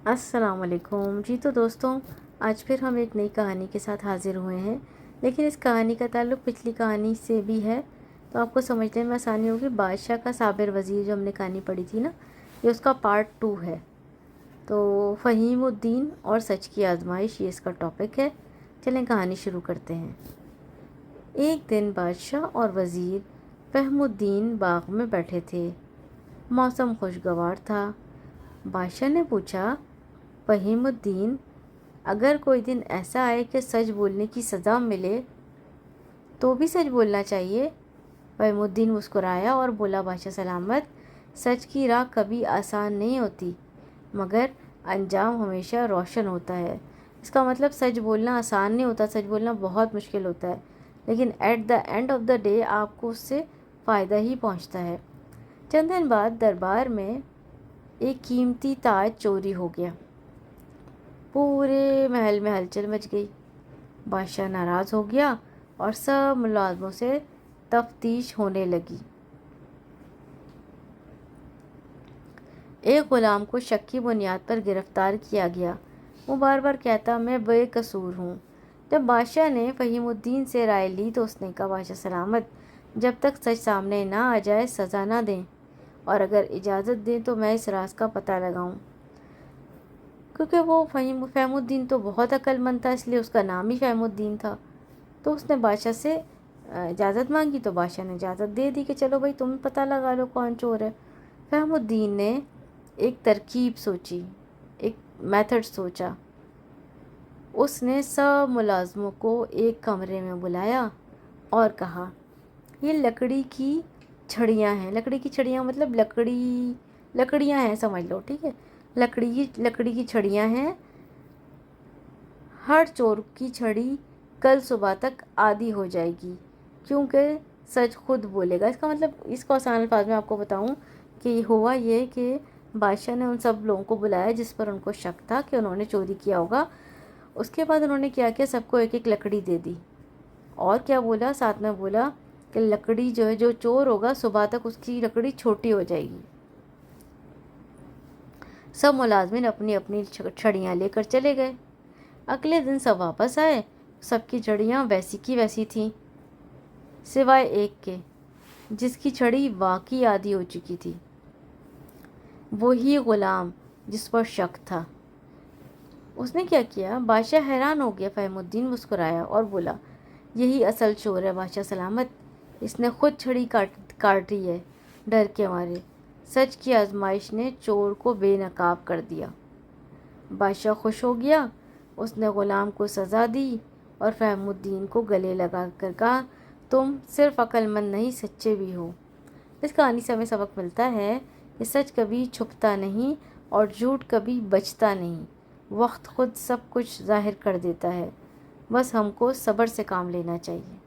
السلام علیکم جی۔ تو دوستوں، آج پھر ہم ایک نئی کہانی کے ساتھ حاضر ہوئے ہیں، لیکن اس کہانی کا تعلق پچھلی کہانی سے بھی ہے، تو آپ کو سمجھنے میں آسانی ہوگی۔ بادشاہ کا صابر وزیر جو ہم نے کہانی پڑھی تھی نا، یہ اس کا پارٹ 2 ہے۔ تو فہیم الدین اور سچ کی آزمائش، یہ اس کا ٹاپک ہے۔ چلیں کہانی شروع کرتے ہیں۔ ایک دن بادشاہ اور وزیر فہیم الدین باغ میں بیٹھے تھے۔ موسم خوشگوار تھا۔ بادشاہ نے پوچھا، فہیم الدین، اگر کوئی دن ایسا آئے کہ سچ بولنے کی سزا ملے تو بھی سچ بولنا چاہیے؟ فہیم الدین مسکرایا اور بولا، بادشاہ سلامت، سچ کی راہ کبھی آسان نہیں ہوتی، مگر انجام ہمیشہ روشن ہوتا ہے۔ اس کا مطلب سچ بولنا آسان نہیں ہوتا، سچ بولنا بہت مشکل ہوتا ہے، لیکن at the end of the day آپ کو اس سے فائدہ ہی پہنچتا ہے۔ چند دن بعد دربار میں ایک قیمتی تاج چوری ہو گیا۔ پورے محل میں ہلچل مچ گئی۔ بادشاہ ناراض ہو گیا اور سب ملازموں سے تفتیش ہونے لگی۔ ایک غلام کو شک کی بنیاد پر گرفتار کیا گیا۔ وہ بار بار کہتا، میں بے قصور ہوں۔ جب بادشاہ نے فہیم الدین سے رائے لی تو اس نے کہا، بادشاہ سلامت، جب تک سچ سامنے نہ آ جائے سزا نہ دیں، اور اگر اجازت دیں تو میں اس راز کا پتہ لگاؤں۔ کیونکہ وہ فہیم الدین تو بہت عقل مند تھا، اس لیے اس کا نام ہی فہیم الدین تھا۔ تو اس نے بادشاہ سے اجازت مانگی، تو بادشاہ نے اجازت دے دی کہ چلو بھائی تم پتہ لگا لو کون چور ہے۔ فہیم الدین نے ایک ترکیب سوچی، ایک میتھڈ سوچا۔ اس نے سب ملازموں کو ایک کمرے میں بلایا اور کہا، یہ لکڑی کی چھڑیاں ہیں۔ لکڑی کی چھڑیاں مطلب لکڑیاں ہیں، سمجھ لو، ٹھیک ہے؟ لکڑی کی چھڑیاں ہیں۔ ہر چور کی چھڑی کل صبح تک آدھی ہو جائے گی، کیونکہ سچ خود بولے گا۔ اس کا مطلب، اس کو آسان الفاظ میں آپ کو بتاؤں کہ ہوا یہ کہ بادشاہ نے ان سب لوگوں کو بلایا جس پر ان کو شک تھا کہ انہوں نے چوری کیا ہوگا۔ اس کے بعد انہوں نے کیا کیا، سب کو ایک ایک لکڑی دے دی، اور کیا بولا، ساتھ میں بولا کہ لکڑی جو ہے، جو چور ہوگا صبح تک اس کی لکڑی چھوٹی ہو جائے گی۔ سب ملازمین اپنی اپنی چھڑیاں لے کر چلے گئے۔ اگلے دن سب واپس آئے، سب کی چھڑیاں ویسی کی ویسی تھیں، سوائے ایک کے، جس کی چھڑی واقعی آدھی ہو چکی تھی۔ وہی غلام جس پر شک تھا۔ اس نے کیا کیا؟ بادشاہ حیران ہو گیا۔ فہیم الدین مسکرایا اور بولا، یہی اصل چور ہے بادشاہ سلامت، اس نے خود چھڑی کاٹی ہے ڈر کے مارے۔ سچ کی آزمائش نے چور کو بے نقاب کر دیا۔ بادشاہ خوش ہو گیا۔ اس نے غلام کو سزا دی اور فہیم الدین کو گلے لگا کر کہا، تم صرف عقل مند نہیں، سچے بھی ہو۔ اس کہانی سے ہمیں سبق ملتا ہے کہ سچ کبھی چھپتا نہیں اور جھوٹ کبھی بچتا نہیں۔ وقت خود سب کچھ ظاہر کر دیتا ہے، بس ہم کو صبر سے کام لینا چاہیے۔